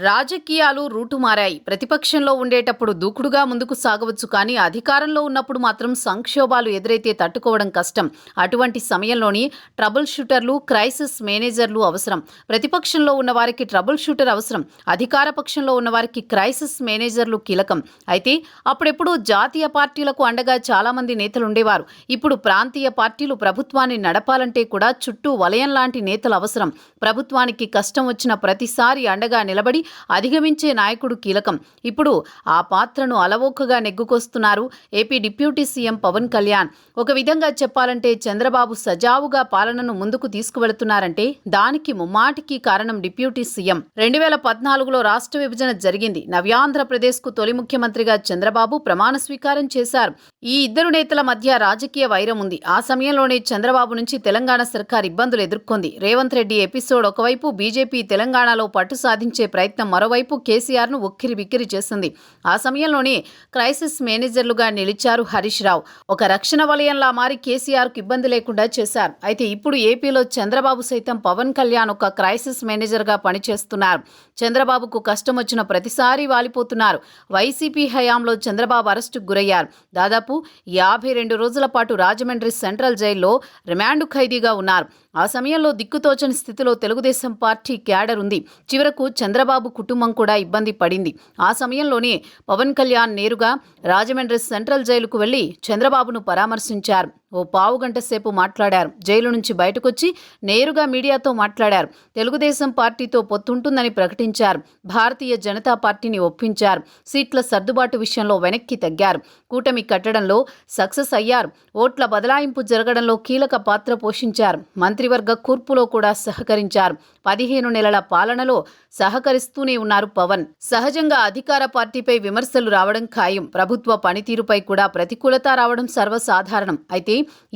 రాజకీయాలు రూటు మారాయి. ప్రతిపక్షంలో ఉండేటప్పుడు దూకుడుగా ముందుకు సాగవచ్చు, కానీ అధికారంలో ఉన్నప్పుడు మాత్రం సంక్షోభాలు ఎదురైతే తట్టుకోవడం కష్టం. అటువంటి సమయంలోని ట్రబుల్ షూటర్లు, క్రైసిస్ మేనేజర్లు అవసరం. ప్రతిపక్షంలో ఉన్న వారికి ట్రబుల్ షూటర్ అవసరం. అధికార పక్షంలో ఉన్న వారికి క్రైసిస్ మేనేజర్లు కీలకం. అయితే అప్పుడెప్పుడు జాతీయ పార్టీలకు అండగా చాలా మంది నేతలు ఉండేవారు. ఇప్పుడు ప్రాంతీయ పార్టీలు ప్రభుత్వాన్ని నడపాలంటే కూడా చుట్టూ వలయం లాంటి నేతలు అవసరం. ప్రభుత్వానికి కష్టం వచ్చిన ప్రతిసారి అండగా నిలబడి అధిగమించే నాయకుడు కీలకం. ఇప్పుడు ఆ పాత్రను అలవోకగా నెగ్గుకొస్తున్నారు AP deputy CM Pawan Kalyan. ఒక విధంగా చెప్పాలంటే చంద్రబాబు సజావుగా పాలనను ముందుకు తీసుకువెళుతున్నారంటే దానికి ముమ్మాటికి కారణం డిప్యూటీ సీఎం. 2014లో రాష్ట్ర విభజన జరిగింది. నవ్యాంధ్రప్రదేశ్కు తొలి ముఖ్యమంత్రిగా చంద్రబాబు ప్రమాణ స్వీకారం చేశారు. ఈ ఇద్దరు నేతల మధ్య రాజకీయ వైరం ఉంది. ఆ సమయంలోనే చంద్రబాబు నుంచి తెలంగాణ సర్కార్ ఇబ్బందులు ఎదుర్కొంది. రేవంత్ రెడ్డి ఎపిసోడ్ ఒకవైపు, బీజేపీ తెలంగాణలో పట్టు సాధించే ప్రయత్నం మరోవైపు కేసీఆర్ను ఉక్కిరి బిక్కిరి చేసింది. ఆ సమయంలోనే క్రైసిస్ మేనేజర్లుగా నిలిచారు హరీష్ రావు. ఒక రక్షణ వలయంలా మారి కేసీఆర్కు ఇబ్బంది లేకుండా చేశారు. అయితే ఇప్పుడు ఏపీలో చంద్రబాబు సైతం పవన్ కళ్యాణ్ ఒక క్రైసిస్ మేనేజర్గా పనిచేస్తున్నారు. చంద్రబాబుకు కష్టం వచ్చిన ప్రతిసారి వాలిపోతున్నారు. వైసీపీ హయాంలో చంద్రబాబు అరెస్టుకు గురయ్యారు. దాదాపు 52 రోజుల పాటు రాజమండ్రి సెంట్రల్ జైల్లో రిమాండ్ ఖైదీగా ఉన్నారు. ఆ సమయంలో దిక్కుతోచని స్థితిలో తెలుగుదేశం పార్టీ క్యాడర్ ఉంది. చివరకు చంద్రబాబు కుటుంబం కూడా ఇబ్బంది పడింది. ఆ సమయంలోనే పవన్ కళ్యాణ్ నేరుగా రాజమండ్రి సెంట్రల్ జైలుకు వెళ్లి చంద్రబాబును పరామర్శించారు. ఓ పావుగంట సేపు మాట్లాడారు. జైలు నుంచి బయటకొచ్చి నేరుగా మీడియాతో మాట్లాడారు. తెలుగుదేశం పార్టీతో పొత్తుంటుందని ప్రకటించారు. భారతీయ జనతా పార్టీని ఒప్పించారు. సీట్ల సర్దుబాటు విషయంలో వెనక్కి తగ్గారు. కూటమి కట్టడంలో సక్సెస్ అయ్యారు. ఓట్ల బదలాయింపు జరగడంలో కీలక పాత్ర పోషించారు. మంత్రివర్గ కూర్పులో కూడా సహకరించారు. 15 నెలల పాలనలో సహకరిస్తూనే ఉన్నారు పవన్. సహజంగా అధికార పార్టీపై విమర్శలు రావడం ఖాయం. ప్రభుత్వ పనితీరుపై కూడా ప్రతికూలత రావడం సర్వసాధారణం. అయితే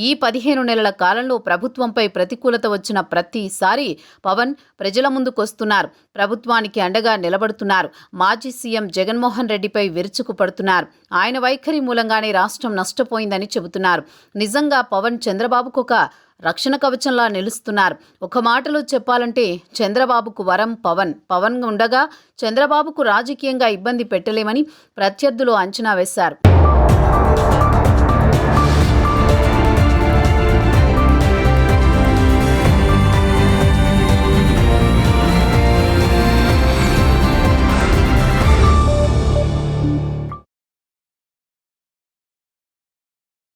ఈ 15 నెలల కాలంలో ప్రభుత్వంపై ప్రతికూలత వచ్చిన ప్రతిసారి పవన్ ప్రజల ముందుకొస్తున్నారు. ప్రభుత్వానికి అండగా నిలబడుతున్నారు. మాజీ సీఎం జగన్మోహన్ రెడ్డిపై విరుచుకుపడుతున్నారు. ఆయన వైఖరి మూలంగానే రాష్ట్రం నష్టపోయిందని చెబుతున్నారు. నిజంగా పవన్ చంద్రబాబుకు ఒక రక్షణ కవచంలా నిలుస్తున్నారు. ఒక మాటలో చెప్పాలంటే చంద్రబాబుకు వరం పవన్. పవన్ ఉండగా చంద్రబాబుకు రాజకీయంగా ఇబ్బంది పెట్టలేమని ప్రత్యర్థులు అంచనా వేశారు.